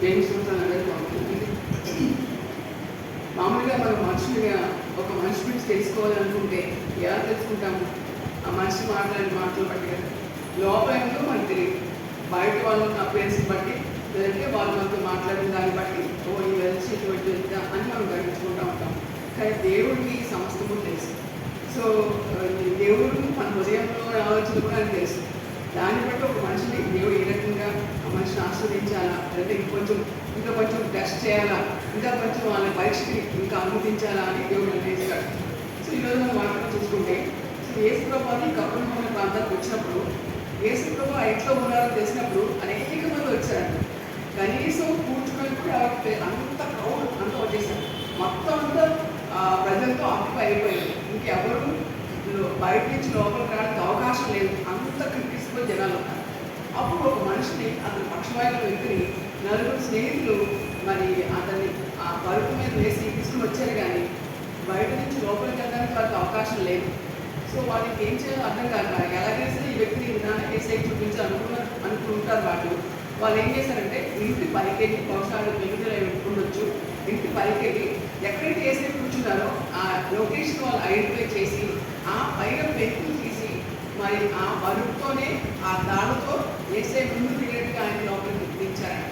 దేవుని స్తోత్రాలు అందరికీ బాగుంటుంది. మామూలుగా మనం మనుషులుగా ఒక మనిషి గురించి తెలుసుకోవాలనుకుంటే ఎలా తెలుసుకుంటాము? ఆ మనిషి మాట్లాడే మాటలు బట్టి లోపల ఏంటో మనకు తెలియదు. బయట వాళ్ళ అపేరెన్స్ బట్టి లేదంటే వాళ్ళు మనతో మాట్లాడిన దాన్ని బట్టి ఈ వెలిసి ఇటువంటి అని మనం గ్రహించుకుంటూ ఉంటాం. కానీ దేవుడికి సమస్తము తెలుసు. సో దేవుడు మన హృదయంలో ఆలోచన కూడా అని తెలుసు. దాన్ని బట్టి ఒక మనిషిని దేవుడు ఏ రకంగా ఆ మనిషిని ఆస్వాదించాలా, లేదంటే ఇంకా కొంచెం టెస్ట్ చేయాలా, ఇంకా కొంచెం వాళ్ళ పరీక్షకి ఇంకా అనుమతించాలా అని దేవుడు నిర్ణయిస్తాడు. సో ఈరోజు మనం వాటిని చూసుకుంటే యేసు ప్రభువుని కపెర్నహూము ప్రాంతానికి వచ్చినప్పుడు యేసు ప్రభు ఆ ఇంట్లో ఉన్నారో తెలిసినప్పుడు అనేక మంది వచ్చారు. కనీసం కూర్చుని కూడా అంత క్రౌడ్ అంతా వచ్చేసారు. మొత్తం అంతా ప్రజలతో ఆక్యుపై అయిపోయారు. ఇంకెవరు బయట నుంచి లోపలికి రావడానికి అవకాశం లేదు. అంత క్రిటిక్స్లో జనాలు ఉన్నారు. అప్పుడు ఒక మనిషిని అతని పక్షవాయుల వ్యక్తిని నలుగురు స్నేహితులు మరి అతన్ని ఆ బరువు మీద వేసి తీసుకుని వచ్చారు. కానీ బయట నుంచి లోపలికి వెళ్ళడానికి వాళ్ళకి అవకాశం లేదు. సో వాళ్ళకి ఏం చేయాలో అర్థం కాక ఎలాగైతే ఈ వ్యక్తిని విధానం వేసే అనుకుంటారు. వాళ్ళు ఏం చేశారంటే ఇంటి పైకెళ్ళి బహుశా పెరుగుదల ఉండొచ్చు. ఇంటి పైకెళ్ళి ఎక్కడైతే వేసే కూర్చున్నారో ఆ లొకేషన్ వాళ్ళు ఐడెంటిఫై చేసి ఆ పైన పెంకులు తీసి మరి ఆ బరువుతోనే ఆ తాడుతో వేసే ముందు తిరిగినట్టుగా ఆయన లోపలికి దించారు.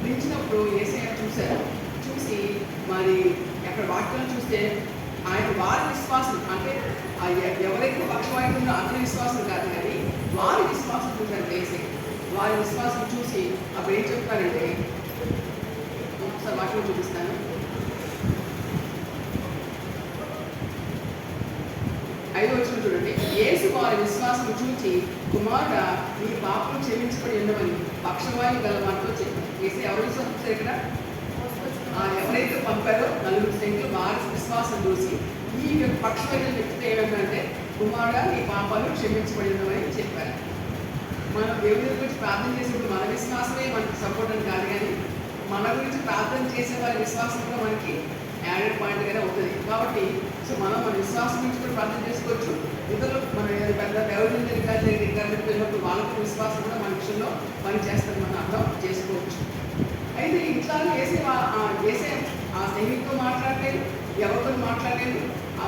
దించినప్పుడు ఏసఐ చూశారు. చూసి మరి అక్కడ వాక్యం చూస్తే ఆయన వారి విశ్వాసం అంటే ఎవరైతే పక్షవాయువు ఉందో అతని విశ్వాసం కాదు, కానీ వారి విశ్వాసం చూశారు. ఏసఐ వారి విశ్వాసం చూసి అప్పుడు ఏం చెప్తారంటే, ఒకసారి వాక్యం చూపిస్తాను. 5వ వచనం చూడండి. యేసు వారి విశ్వాసం చూచి, కుమారుడా నీ పాపం క్షమించబడి ఉండవని పక్షవాయువు గల వారితో చెప్పారు. యేసు ఎవరు విశ్వాసం చూసారు? ఇక్కడ ఎవరైతే పంపారో నలుగురు స్నేహితులు వారి విశ్వాసం చూసి ఈ పక్షవాయువు వ్యక్తితో ఏమంటే, కుమారుడా నీ పాపాలు క్షమించబడి ఉండవని చెప్పారు. మనం దేవుడి గురించి ప్రార్థన చేసేప్పుడు మన విశ్వాసమే మనకి సపోర్ట్ అని కాదు, కానీ మన గురించి ప్రార్థన చేసే వారి విశ్వాసం కూడా మనకి యాడెడ్ పాయింట్గానే అవుతుంది. కాబట్టి సో మనం మన విశ్వాసం నుంచి కూడా ప్రార్థన చేసుకోవచ్చు. ఇతరులు మన పెద్ద దేవుడి వెళ్ళినప్పుడు వాళ్ళకి విశ్వాసం కూడా మన విషయంలో పని చేస్తారు, మనం అర్థం చేసుకోవచ్చు. అయితే ఇట్లా చేసే ఆ స్నేహితుతో మాట్లాడలేదు, ఎవరితో మాట్లాడలేదు.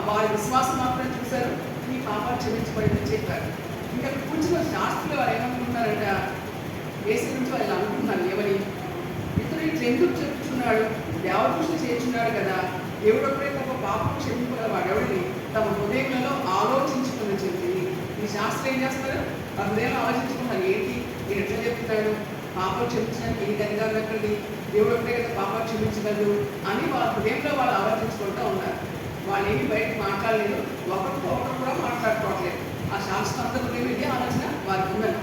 వారి విశ్వాసం మాత్రం చూశారు. ఈ పాపాలు క్షమించబడిందని చెప్పారు. ఇంకా కూర్చున్న శాస్త్రులు వారు ఏమనుకుంటున్నారంట, యేసు గురించి వాళ్ళు అనుకుంటున్నారు. ఏమని? ఇతను ఇట్లా ఎందుకు చెప్తున్నాడు? దేవదృష్టి చేస్తున్నాడు కదా, దేవుడప్పుడే తప్ప పాపం క్షమింపగలవాడు ఎవరిని తమ హృదయంలో ఆలోచించుకుని చెప్పి ఈ శాస్త్రం ఏం చేస్తారు? ఆ హృదయంలో ఆలోచించుకున్నారు. ఏంటి మీరు ఎట్లా చెప్తున్నాడు? పాపం క్షమించడానికి ఏ అధికారం ఎక్కడి? దేవుడు అప్పుడే కదా పాపం క్షమించగలదు అని వాళ్ళ హృదయంలో వాళ్ళు ఆలోచించుకుంటూ ఉన్నారు. వాళ్ళు ఏమి బయటకు మాట్లాడలేదు, ఒకరితో ఒకరు కూడా మాట్లాడుకోవట్లేదు. ఆ శాస్త్రాంతరం ఇదే ఆలోచన వారికి ఉన్నది.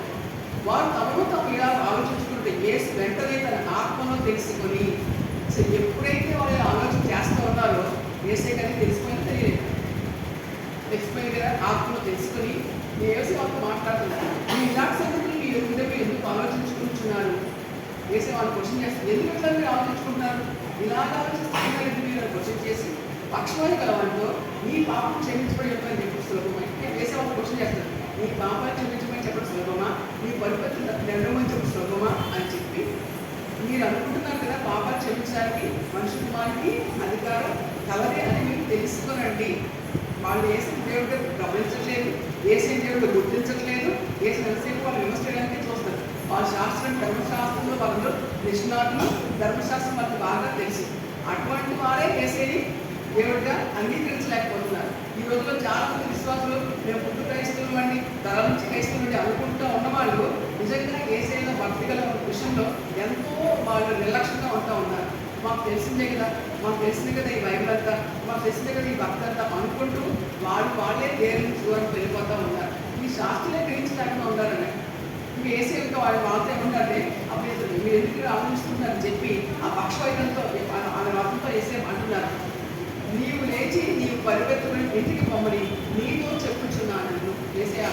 వారు తమను తాము ఇలా ఆలోచించుకుంటే యేసు వెంటనే తన ఆత్మలో తెలుసుకొని, సో ఎప్పుడైతే వాళ్ళు ఆలోచన చేస్తూ ఉన్నారో యేసే కానీ తెలిసిపోయింది తెలిసిపోయింది కదా, ఆత్మలో తెలుసుకొని యేసు వాళ్ళతో మాట్లాడుతున్నారు. మీరు ఇలాంటి సంగతులు మీరు ఎందుకు ఆలోచించుకుంటున్నారు? యేసే వాళ్ళు క్వశ్చన్ చేస్తారు. ఎందుకు ఎట్లా మీరు ఆలోచించుకుంటున్నారు? ఇలాగ ఆలోచిస్తున్నారు ఎందుకు మీరు క్వశ్చన్ చేసి పక్షవాయు గలవారితో నీ పాపం క్షమించబడి చెప్పని చెప్పి సులభమా? వేసే వాళ్ళు క్వశ్చన్ చేస్తారు. నీ పాపాలు క్షమించమని చెప్పడం సులభమా? నీ పరిపత్తి నిండమని చెప్పడం సులభమా అని చెప్పి మీరు అనుకుంటున్నారు కదా, పాపాలు క్షమించడానికి మనుషు కుమారునికి అధికారం కలదే అని మీరు తెలుసుకోనండి. వాళ్ళు వేసిన దేవుడు గమనించట్లేదు, వేసిన దేవుడు గుర్తించట్లేదు. వేసిన ఎంతసేపు వాళ్ళు విమర్శ చేయడానికి చూస్తారు. వాళ్ళ ధర్మశాస్త్రంలో వాళ్ళు నిష్ణాతులు, ధర్మశాస్త్రం వాళ్ళకి బాగా తెలుసు. అటువంటి వారే వేసేది దేవుడిగా అంగీకరించలేకపోతున్నారు. ఈ రోజుల్లో చాలా మంది విశ్వాసులు మేము పుట్టు క్రైస్తవులు అండి, తల నుంచి క్రైస్తవులు అనుకుంటూ ఉన్నవాళ్ళు నిజంగా యేసయ్య భక్తి గల విషయంలో ఎంతో వాళ్ళు నిర్లక్ష్యంగా ఉంటూ ఉన్నారు. మాకు తెలిసిందే కదా ఈ బైబిల్ అంతా, మాకు తెలిసిందే కదా ఈ భక్తి అంతా అనుకుంటూ వాళ్ళే దేవుని దూరం వెళ్ళిపోతూ ఉన్నారు. ఈ శాస్త్రులే గ్రహించలేకుండా ఉన్నారని ఇంకా యేసయ్యతో వాళ్ళతో ఏమంటారంటే, అప్పుడు మీరు ఎందుకు ఆలోచిస్తున్నారని చెప్పి ఆ పక్షవాయులతో ఆమె వాటితో యేసయ్య అంటున్నారు. నీవు లేచి నీవు పరిగెత్తుకుని ఇంటికి పొమ్మని నీతో చెప్పుచున్నాను. వేసే ఆ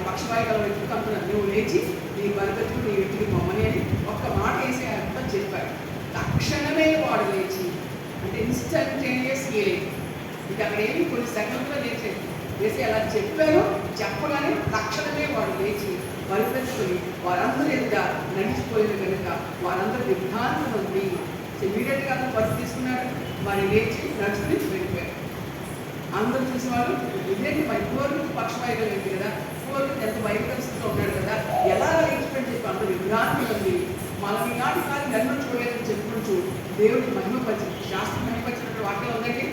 పక్షవాయు గల వ్యక్తికి అంటున్నాను, నువ్వు లేచి నీ పరిగెత్తుకుని నీ ఇంటికి పొమ్మని అని ఒక్క మాట వేసే అర్థం చెప్పాడు. తక్షణమే వాడు లేచి, అంటే ఇన్స్టంటేనియస్ హీలింగ్. ఇక అక్కడ ఏమి కొన్ని సెకండ్లో లేచలేదు. వేసి అలా చెప్పారు. చెప్పగానే తక్షణమే వాడు లేచి బలిపెట్టుకుని వారందరూ ఎదుట నడిచిపోయిన కనుక వారందరూ విభ్రాంతి ఉంది. ఇమీడియట్గా అతను పట్టు తీసుకున్నాడు, మరి లేచి నడుచుకుని వెళ్ళిపోయాడు. అందరూ చూసేవాళ్ళు ఇదేంటి మరి పూర్వకు పక్షవాయుగా లేదు కదా, పూర్వకు ఎంత వైకల్స్తో ఉన్నాడు కదా, ఎలా లేచిపోయి చెప్పి అంత విభ్రాంతి ఉంది. మనం ఈనాటి కాదు నన్ను చూడలేదని చెప్పుకుంటూ దేవుడికి మహిమపరిచి శాస్త్రం మహిమపరిచినటువంటి వాక్యం ఉందండి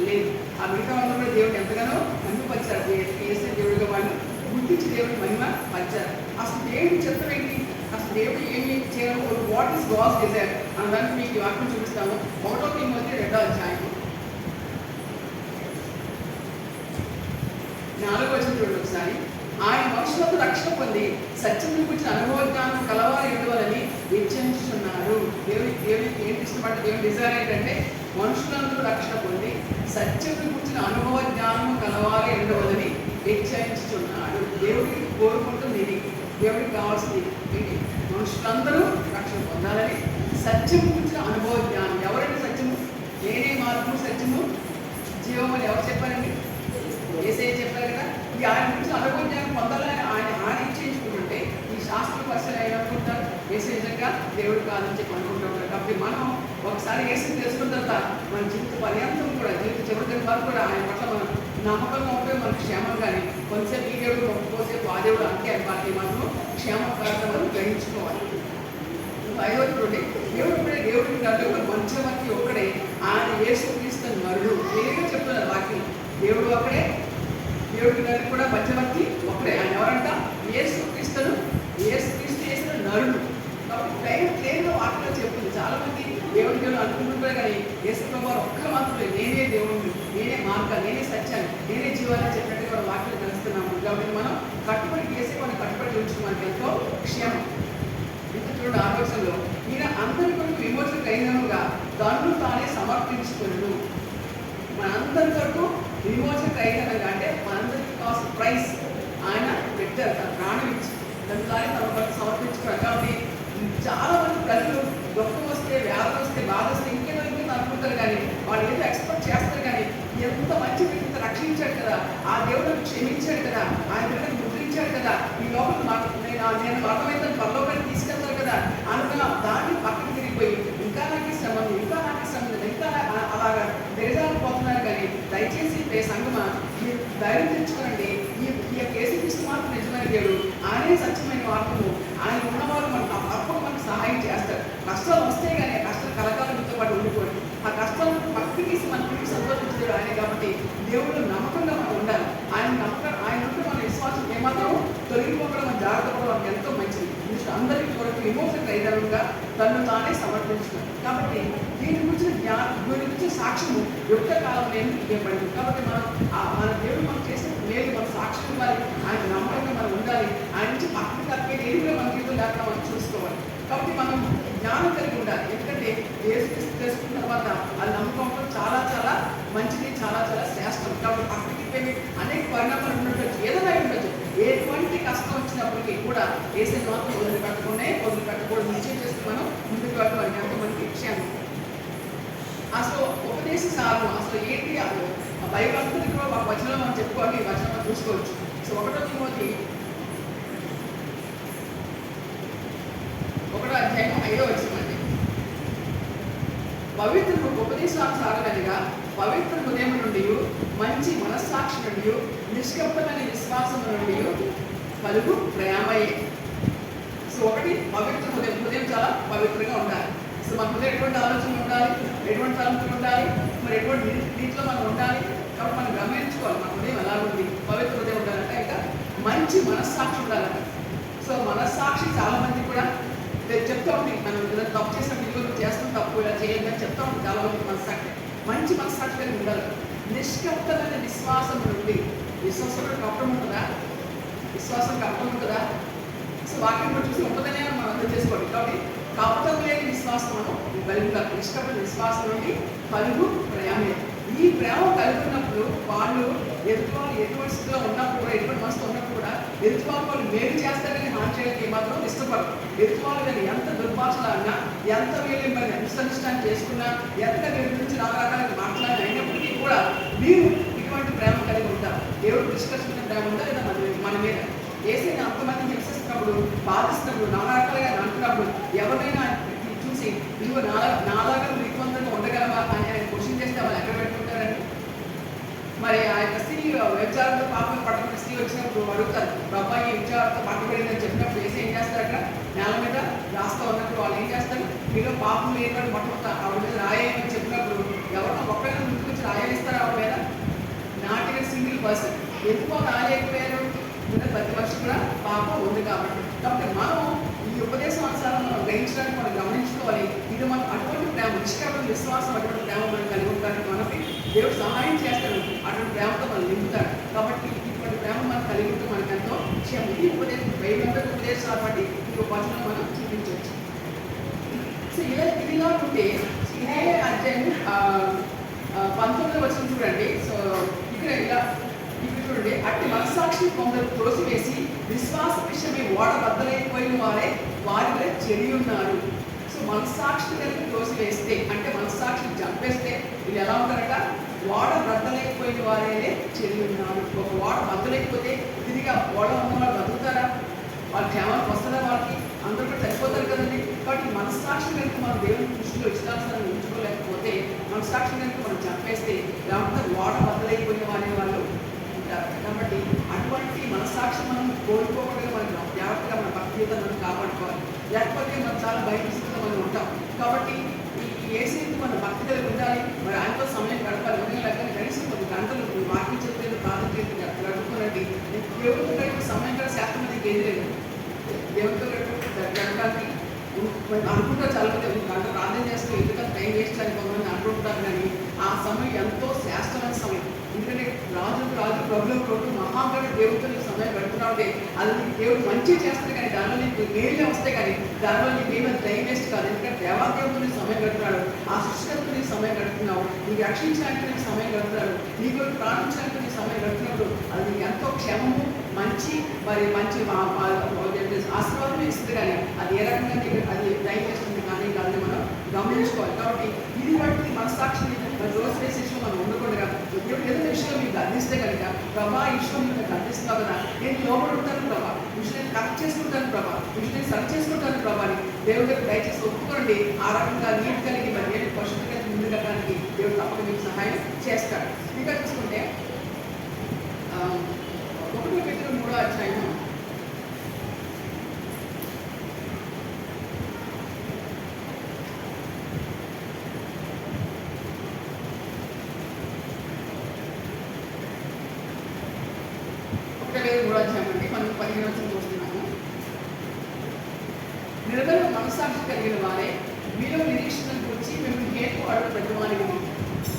లేదు. ఆ మిగతా వాళ్ళు కూడా దేవుడు ఎంతగానో మహిమపరిచారు. వేసే దేవుడిగా వాళ్ళు గుర్తించి దేవుడిని మహిమ పరిచారు. అసలు దేవుడి చిత్రం ఏంటి, అసలు దేవుడు ఏమి చేయాలి, వాట్ ఈస్ గాడ్స్ డిజైర్ అనడానికి మీకు వాక్యం చూపిస్తాము. 1 తిమోతి 2వ అధ్యాయం 4వ వచనం చూడండి ఒకసారి. ఆయన మనుషులకు రక్షణ పొంది సత్యం గురించి అనుభవజ్ఞానం కలవారు ఇవ్వాలని హెచ్చరించుతున్నారు. దేవుడికి ఏంటి ఇష్టపడ్డ దేవుడి డిజైర్ ఏంటంటే మనుషులందరూ రక్షణ పొంది సత్యం గురించి అనుభవ జ్ఞానం కలవారు ఇవ్వాలని హెచ్చరించుతున్నాడు. దేవుడికి కోరుకుంటుంది ఇది, దేవుడికి కావాల్సింది ఏంటి, మనుషులందరూ రక్షణ పొందాలని సత్యం గురించి అనుభవ జ్ఞానం. ఎవరంటే సత్యము, నేనే మార్గము సత్యము జీవం అని ఎవరు చెప్పారండి, ఏసే చెప్పారు కదా. ఈ ఆయన గురించి అనుభవ జ్ఞానం పొందాలని ఆయన ఇచ్చేయించుకుంటుంటే ఈ శాస్త్ర పరిశీలన ఏమనుకుంటారు, ఏసే నిజంగా దేవుడు కాదని చెప్పి అనుకుంటూ ఉంటారు. కాబట్టి మనం ఒకసారి ఏసీ తెలుసుకున్న తర్వాత మన జీవిత పర్యంతం కూడా జీవిత చివరి వరకు కూడా ఆయన పట్ల మనం నమ్మకంగా ఉంటే మనకు క్షేమం. కానీ కొంతసేపు ఈ దేవుడు ఒక్కోసేపు ఆ దేవుడు అంటే వాటిని మనం క్షేమకరంగా మనం గ్రహించుకోవాలి. 5వ చూడండి, దేవుడు ఒక్కడే, దేవుడికి నలుగురు మంచమకి ఒక్కడే, ఆయన యేసుక్రీస్తు నరుడు. క్లియర్గా చెప్తున్నారు వాక్యం, దేవుడు ఒక్కడే, దేవుడికి నరుడు కూడా మధ్యవర్తి ఒక్కడే. ఆయన ఎవరంట, యేసుక్రీస్తును, యేసుక్రీస్తు చేసిన నరుడు. కాబట్టి క్లియర్గా వాక్యంలో చెప్తుంది. చాలా మంది దేవుడికి అనుకుంటుంటారు కానీ యేసుప్రభు వారు ఒక్క మాత్రమే నేనే దేవుడిని, నేనే మార్గం, నేనే సత్యాన్ని, నేనే జీవాన్ని చెప్పినట్టు కూడా వాక్యం తెలుస్తున్నాము. కాబట్టి మనం కట్టుబడి చేసే మనం కట్టుబడి ఉంచుకుని మనకి ఎంతో క్షేమం. ఇంకా చూడండి 6వ వచనంలో, ఈయన అందరి కొరకు విమోచన అయినగా తన్ను తానే సమర్పించుకున్నాడు. మనందరి కొరకు విమోచన అయినగా అంటే మనందరికి కావాల్సిన ప్రైస్ ఆయన పెట్టారు, తన ప్రాణం ఇచ్చి తను తానే తన కొరకు సమర్పించుకున్నాడు. కాబట్టి చాలా మంది ప్రజలు దుఃఖం వస్తే, వ్యాధి వస్తే, బాధ వస్తే ఇంకేదో అనుకుంటారు కానీ వాళ్ళు ఏదో ఎక్స్పెక్ట్ చేస్తారు. కానీ ఎంత మంచి వ్యక్తిని రక్షించాడు కదా, ఆ దేవుడు క్షమించాడు కదా, ఆయన బిడ్డను ముద్రించాడు కదా, ఈ లోపల నేను అర్థమైతే పరలోకాన్ని తీసుకెళ్తారు కదా అనుకున్న దాన్ని పక్కన తిరిగిపోయి ఇంకా నాకు శ్రమ, ఇంకా నాకు శ్రమ, ఇంకా అలాగా దిగజారిపోతున్నారు. కానీ దయచేసి సంగమా మీరు ధైర్యం తెచ్చుకోండి. ఈ కేసు క్రీస్తు మాత్రం నిజమైన దేవుడు, ఆయనే సత్యమైన మార్గము. ఆయన ఉన్నవారు మనకు తప్పక మనకు సహాయం చేస్తారు. కష్టాలు వస్తే కానీ ఆ కష్టాలు కలకాలం మీతో పాటు ఉండిపోండి. ఆ కష్టాలను పక్కకి తీసి మన పిల్లలు సంతోషించాడు ఆయనే. కాబట్టి దేవుడు నమ్మకంగా మనం ఉండాలి. ఆయన నమ్మకం, ఆయన ఉంటే మన విశ్వాసం ఏమాత్రం తొలగిపోవడం, మన జాగ్రత్త పడడం ఎంతో మంచిది. అందరికీ కొరకు విమోచన కైదనంగా తను తానే సమర్పించుకున్నాడు. కాబట్టి దీని గురించి సాక్ష్యము యుక్త కాలం ఇవ్వబడింది. కాబట్టి మనం మన దేవుడు మనం చేసిన మేలు మన సాక్ష్యం ఇవ్వాలి, ఆయన నమ్మకంగా మనం ఉండాలి. ఆయన నుంచి పక్కన తప్పే ఏది కూడా మన జీవితం లేకుండా మనం చూసుకోవాలి. కాబట్టి మనం జ్ఞానం కలిగి ఉండాలి. ఎందుకంటే ఏసు తెలుసుకున్న తర్వాత అది నమ్మకం చాలా చాలా మంచిది, చాలా చాలా శ్రేష్టం. కాబట్టి పక్కన తిప్పేవి అనేక పరిణామాలు ఉండొచ్చు, ఏదైనా ఉండొచ్చు. ఎటువంటి కష్టం వచ్చినప్పటికీ కూడా ఏసే మాత్రం వదిలిపెట్టకూడదు నిశ్చయం చేస్తే మనం ముందుకు వెళ్ళాలి. ఎంతమందికి క్షేమం. అసలు ఉపదేశ సారం అసలు ఏంటి, అసలు బైబిల్ అంతటి కూడా ఒక వచనం మనం చెప్పుకోవాలి, ఈ వచనం మనం చూసుకోవచ్చు. సో 1వ తిమోతి 1వ అధ్యాయం 5వ వచనం అండి. పవిత్ర ఉపదేశానుసారమైనగా పవిత్ర హృదయం నుండి, మంచి మనస్సాక్షి నుండి, నిష్కపటమైన విశ్వాసం నుండి కలుగు ప్రేమయే. సో ఒకటి పవిత్ర హృదయం చాలా పవిత్రంగా ఉండాలి. సో మన హృదయం ఎటువంటి ఆలోచనలు ఉండాలి, ఎటువంటి తలంపులు ఉండాలి, మరి ఎటువంటి రీతిలో మనం ఉండాలి. కాబట్టి మనం గమనించుకోవాలి మన హృదయం ఎలా ఉంది. పవిత్ర హృదయం ఉండాలంటే ఇంకా మంచి మనస్సాక్షి ఉండాలంట. సో మనస్సాక్షి చాలా మంది కూడా చెప్తా ఉంది, మనం ఏదైనా తప్పు చేసిన వీళ్ళు చేస్తాం, తప్పు ఇలా చేయాలని చెప్తా ఉంది చాలా మంది. మనస్సాక్షి మంచి మనస్సాక్షి కలిగి ఉండాలి. నిష్కపటమైన విశ్వాసం నుండి, విశ్వాసంలో కపటం ఉంటుందా, విశ్వాసం కపటం ఉంటుందా? సో వాక్యం కూడా చూసి ఉంటుందనే మనం అర్థం చేసుకోండి. కాబట్టి కపటం లేని విశ్వాసం మనం కలిగి ఉండాలి. నిష్కపట విశ్వాసం నుండి కలుగు ప్రేమే. ఈ ప్రేమ కలుగున్నప్పుడు వాళ్ళు ఎదుటివాళ్ళు ఎటువంటి స్థితిలో ఉన్నప్పుడు కూడా, ఎటువంటి మనసులో ఉన్నప్పుడు కూడా ఎదుటివాళ్ళు మేలు చేస్తారని హాని చేయడానికి మాత్రం ఇష్టపడరు. ఎదుటివాళ్ళు కానీ ఎంత దుర్భాషలాడినా, ఎంత వీళ్ళు మరి మిస్అండర్స్టాండ్ చేసుకున్నా, ఎంత వీళ్ళ గురించి రకరకాలుగా మాట్లాడినా అయినప్పటికీ కూడా వీరు ఇటువంటి ప్రేమ కలిగి ఉంటారు. దేవుడు నిష్కర్షణ ప్రేమ ఉందా లేదా మన మీద? ఏసైనా అంతమంది హింసిస్తున్నప్పుడు, బాధిస్తున్నప్పుడు, నానా రకాలుగా అంటున్నప్పుడు ఎవరైనా చూసి ఇదిగో నాలాగా నీతివంతంగా ఉండగలవా అని ఆయన క్వశ్చన్ చేస్తే వాళ్ళు ఎక్కడ పెట్టుకుంటారండి? మరి ఆ యొక్క స్త్రీ వ్యభిచారంతో పాపం పట్టుకున్న స్త్రీ వచ్చినప్పుడు అడుగుతారు, అబ్బాయి వ్యభిచారంతో పట్టుబడిందని చెప్పినప్పుడు ఏసీ ఏం చేస్తారు? అక్కడ నేల మీద రాస్తా ఉన్నప్పుడు వాళ్ళు ఏం చేస్తారు? మీలో పాపం లేని మొట్టమొదటి ఆవిడ మీద రాయని చెప్పినప్పుడు ఎవరో ఒక్కరైనా ముందుకు వచ్చి రాయనిస్తారు ఆవిడ మీద? Not a single person. ఎందుకో రాయలేకపోయారు? ప్రతి వర్షం కూడా పాపం ఉంది కాబట్టి మనం ఈ ఉపదేశానుసారం మనం గ్రహించడానికి మనం గమనించుకోవాలి. ఇది మనం అటువంటి ప్రేమ, నిష్కరమైన విశ్వాసం, అటువంటి ప్రేమ మనం కలిగి ఉండడానికి మనకి దేవుడు సహాయం చేస్తాడు. అటువంటి ప్రేమతో మనం నింపుతాడు. కాబట్టి ఇటువంటి ప్రేమ మనం కలిగి ఉంటే మనకు ఎంతో క్షేమం. ఇది ఉపదేశం, బైబిల్ ఉపదేశాలు బట్టి ఈ వచనం మనం చూపించవచ్చు. సో ఇదిగా ఉంటే ఇదే అధ్యాయం 19వ వచనం చూడండి. సో ఇక్కడ చూడండి, అట్టి మనస్సాక్షి కొందరు త్రోసివేసి విశ్వాస విషయమే ఓడ బద్దలైపోయిన వారిలో చెడి ఉన్నారు. సో మనస్సాక్షి కనుక త్రోసివేస్తే అంటే మనస్సాక్షిని చంపేస్తే ఇది ఎలా ఉంటారట? ఓడ బద్దలైపోయిన వారే చెడి ఉన్నారు. ఒక ఓడ బద్దలైపోతే తిరిగి ఓడ ఉన్న వాళ్ళు బతుకుతారా? వాళ్ళ క్షేమానికి వస్తుందా? వాళ్ళకి అందరూ కూడా చనిపోతారు కదండి. కాబట్టి మనస్సాక్షి కనుక మనం దేవుని దృష్టిలో ఇష్టానుసారం ఉంచుకోలేకపోతే, మనస్సాక్షి కనుక మనం చంపేస్తే లేకపోతే ఓడ బద్దలైపోయిన వాళ్ళు ఉంటారు. కాబట్టి అటువంటి మనస్సాక్షి మనం కోల్పోకుండా మనం జాగ్రత్తగా మన భక్తి జీవితాన్ని కాపాడుకోవాలి. లేకపోతే మనం చాలా భయస్థితిలో మనం ఉంటాం. కాబట్టి ఈ ఏసీకి మన భక్తి కలిగి ఉండాలి. మరి ఆయనతో సమయం గడపాలి. లేకపోతే కనీసం కొన్ని గంటలు వాక్యం చెప్పలేదు, ప్రార్థన గడుపుకున్నట్టు దేవుడితో గడిపే సమయం కూడా శాస్త్రం అనేది ఏది లేదు. దేవుడితో గడపడానికి అనుకుంటా చాలా మంది గంట ప్రార్థన చేస్తూ ఎందుకంటే టైం వేస్ట్ అని కొంతమంది అనుకుంటున్నారు. కానీ ఆ సమయం ఎంతో శ్రేష్టమైన సమయం. ఎందుకంటే రాజు ప్రభుత్వం మహాగణ దేవుడితో నీకు సమయం గడుపుతున్నాడే అది దేవుడు మంచి చేస్తాడు. కానీ దానిలో నీకు మేలే వస్తాయి. కానీ దానిలో నీకు ఏమైనా టైం వేస్ట్ కాదు. ఎందుకంటే దేవాదేవుడితో నీకు సమయం గడుపుతున్నాడు, ఆ సృష్టితో నీకు సమయం గడుపుతున్నావు, నీకు రక్షించడానికి నీకు సమయం గడుపుతున్నాడు, నీకు ప్రార్థించడానికి నీకు సమయం గడుపుతున్నాడు. అది నీకు ఎంతో క్షేమము, మంచి ఆశీర్వాదం ఇస్తుంది. కానీ అది ఏ రకంగా అది టైం వేస్తుంది కానీ దాన్ని మనం గమనించుకోవాలి. కాబట్టి ఇది బట్టి మనస్సాక్షిని రోజు వేసే విషయం మనం ఉండకూడదుగా. ఎప్పుడు ఏదైనా విషయంలో మీకు అందిస్తే కనుక ప్రభా ఈ విషయం మీకు అందిస్తున్నావు కదా, నేను లోపడి ఉంటాను ప్రభా, విషయాన్ని కరెక్ట్ చేసుకుంటాను ప్రభా, విషయాన్ని సరి చేసుకుంటాను ప్రభా అని దేవుడి దగ్గర దయచేసి ఒప్పుకోండి. ఆ రకంగా నీటి కలిగి మరి నేను పశువుల కలిగి ముందు కట్టడానికి దేవుడు తప్పక మీకు సహాయం చేస్తాడు. ఇంకా చూసుకుంటే 1 Peter 3వ అధ్యాయం 3వ అధ్యాయం అండి. మనం 15వ వచనం చూస్తున్నాము. నిరదన మనస్సాక్షి కలిగిన వారే మీలో నిరీక్షణ గురించి మేము హేతు అడుగు ప్రతివానికి.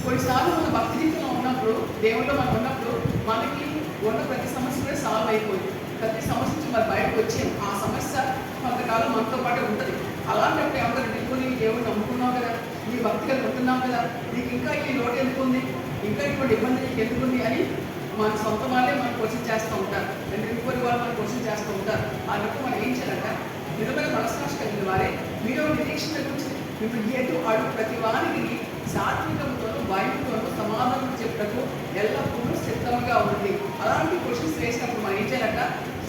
కొన్నిసార్లు మన భక్తి జీవితంలో ఉన్నప్పుడు, దేవుళ్ళు మనం ఉన్నప్పుడు మనకి ఉన్న ప్రతి సమస్య కూడా సాల్వ్ అయిపోయింది. ప్రతి సమస్య నుంచి మరి బయటకు వచ్చాము. ఆ సమస్య కొంతకాలం మనతో పాటు ఉంటుంది. అలాంటప్పుడు ఏమంటారు? నీకు దేవుడు నమ్ముకున్నావు కదా, నీ భక్తి కలిగి ఉంటున్నావు కదా, నీకు ఇంకా ఈ లోటు ఎందుకుంది, ఇంకా ఇటువంటి ఇబ్బంది నీకు ఎందుకుంది అని మన సొంత వాళ్ళే మనం క్వశ్చన్ చేస్తూ ఉంటారు. ఇంకోరి వాళ్ళు మనం క్వశ్చన్ చేస్తూ ఉంటారు. అన్నట్టు మనం ఏం చేయాలంట? నిజమైన మనస్సాక్షి కలిగిన వారే మీలో నిరీక్షణ గురించి ఇప్పుడు ఏదో అడుగు ప్రతి వారికి సాత్వికంతోనూ భయంతోనూ సమాధానం చెప్పటకు ఎల్లప్పుడూ సిద్ధంగా ఉంది. అలాంటి క్వశ్చన్స్ వేసినప్పుడు మనం ఏం చేయాలంట?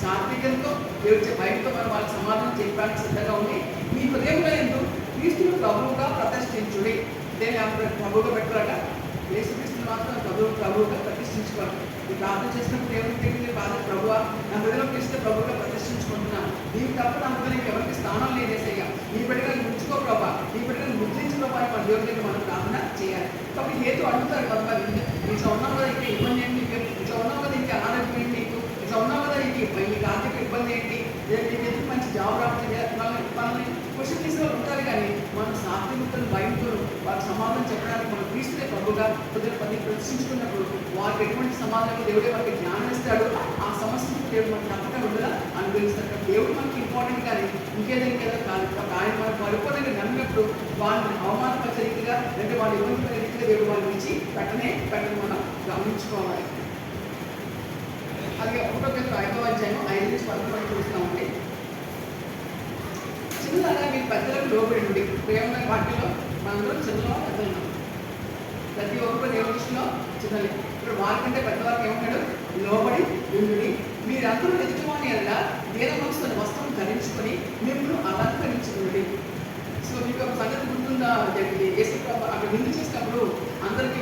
సాత్వికంతో దేవుడి భయంతో మనం వాళ్ళకి సమాధానం చెప్పడానికి సిద్ధంగా ఉంది. మీ హృదయంలో ఎందుకు క్రీస్తును ప్రభువుగా ప్రతిష్ఠించుడి. దేని ప్రభువుగా పెట్టుకోవాలట? యేసుక్రీస్తుని మాత్రం ప్రభువుగా ప్రతిష్ఠించుకోవాలి. ఈ ప్రార్థన చేసినప్పుడు దేవుడికి తెలియదు బాధ ప్రభువా నా హృదయంలో క్రీస్తు ప్రభువుగా ప్రతిష్ఠించుకుంటున్నాను. నీకు తప్ప నా హృదయానికి ఎవరికి స్థానం లేదేసయ్యా, నీ బిడ్డగా ఉంచుకో ప్రభా, నీ బిడ్డగా ముద్రించు ప్రభా అని మన దేవుడి దగ్గర మనం ప్రార్థన చేయాలి. కాబట్టి ఏదో అడుగుతారు ప్రభా, ఇట్లా ఉన్నావు కదా, ఇంకా ఇబ్బంది ఏంటి, ఇట్లా ఉన్నావు కదా, ఇంకా ఆరోగ్యం ఏంటి, నీకు ఇట్లా ఉన్నావు కదా, నీకు ఆర్థిక ఇబ్బంది ఏంటి, నీకు ఎందుకు మంచి జాబ్ రావట్లేదు, మనల్ని క్వశ్చన్ తీసుకొని ఉంటారు. కానీ మనం సాత్వికతను భయంతో వాళ్ళకి సమాధానం చెప్పడానికి మనం క్రీస్తునే ప్రభుగా పది ప్రదర్శించుకున్నప్పుడు వారికి ఎటువంటి సమాధానం దేవుడే వారికి జ్ఞానం ఇస్తాడు. ఆ సమస్యను దేవుడు మనకు తప్పక ఉండగా అనుభవిస్తాడు. దేవుడు మనకి ఇంపార్టెంట్ కానీ ఇంకేదో కాదు. ఆయన మనం పరిపూర్ణంగా నమ్మినప్పుడు వాళ్ళని అవమానపరిచే రీతిగా అంటే వాళ్ళు ఇబ్బంది పడే రీతిగా దేవుడు వాళ్ళని ఇచ్చి పెట్టని మనం గమనించుకోవాలి. అలాగే 1 Peter 5వ అధ్యాయం 5 నుంచి 11 చూస్తామండి. చిన్నగా మీరు పెద్దలకు లోబడి ప్రేమ వాటిలో మనందరం చిన్నలో పెద్దలు. ప్రతి ఒక్కరు దేవుడి దృష్టిలో చిన్నలే. ఇప్పుడు వారికంటే పెద్దవారికి ఏమంటాడు? లోబడి ఉండి మీరందరూ ఎదుటివాని అలా దీన మనసుని వస్త్రం ధరించుకొని మిమ్మల్ని అలంకరించుకుని. సో మీకు ఒక సంగతి గుర్తుందా, యేసు ప్రభు అక్కడ విందు చేసినప్పుడు అందరికీ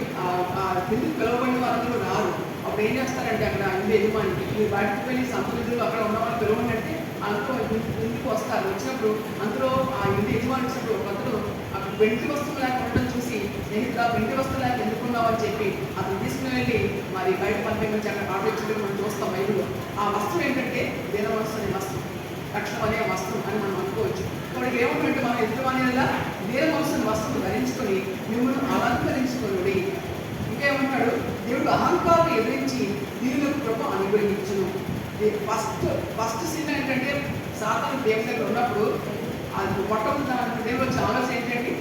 విందుకు పిలవబడిన వాళ్ళందరూ రారు. అప్పుడు ఏం చేస్తారంటే అక్కడ ఇందు యజమానికి మీరు బయటకు వెళ్ళి సంత విందులు అక్కడ ఉన్న వాళ్ళు పిలవండి అందరూ ఇంటికి వస్తారు. వచ్చినప్పుడు అందులో ఆ ఇంటి యజమాని వచ్చినప్పుడు ఒకరు అక్కడ వెంటి వస్తువు లేక ఉండడం చూసి స్నేహితులు వెంటి వస్తువు లేక ఎందుకున్నావు అని చెప్పి అతను తీసుకుని వెళ్ళి మరి బయట పంపించి అక్కడ ఆటో ఇచ్చి మనం చూస్తాం బైబిల్లో. ఆ వస్తువు ఏంటంటే దీన మనసు అనే వస్తువు, రక్షణ అనే వస్తువు అని మనం అనుకోవచ్చు. కాబట్టి ఏమంటే మనం ఎదుటివానిలా దీన మనసుని వస్తువు ధరించుకొని మిమ్మల్ని అలంకరించుకొని. ఇంకేమంటాడు, దేవుడు అహంకారం ఎదిరించి దీనులకు కృప అనుగ్రహించును. ఫస్ట్ సీన్ ఏంటంటే సాతాను దేవుని దగ్గర ఉన్నప్పుడు అది మొట్టమొదటి దేవుడు వచ్చే ఆలోచన ఏంటండి,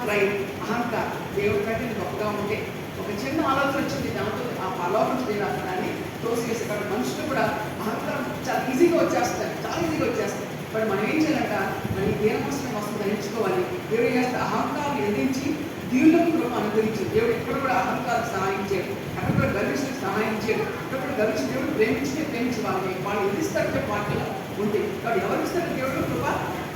రైట్ అహంకారం. దేవుడి కంటే గొప్పగా ఉంటే ఒక చిన్న ఆలోచన వచ్చింది, దాంతో ఆ పలోకం చేయాలని తోసివేసి కాబట్టి మనుషులు కూడా అహంకారం చాలా ఈజీగా వచ్చేస్తారు, చాలా ఈజీగా వచ్చేస్తారు. బట్ మనం ఏం చేయాలంట, మనం దేని కోసం వస్తువు ధరించుకోవాలి. దేవుడు చేస్తే అహంకారం ఎదిరించి దీవులకు కృప అనుగ్రహించాడు. దేవుడు ఎక్కడ కూడా అహంకారం సహాయం చేయడు, అక్కడ కూడా గర్వించడానికి సహాయం చేయడు. అక్కడ కూడా గర్వించి దేవుడు ప్రేమించి వాళ్ళు ఎదిరిస్తారంటే వాటిలో ఉంది. కాబట్టి ఎవరు ఇస్తారు దేవుడు కృప,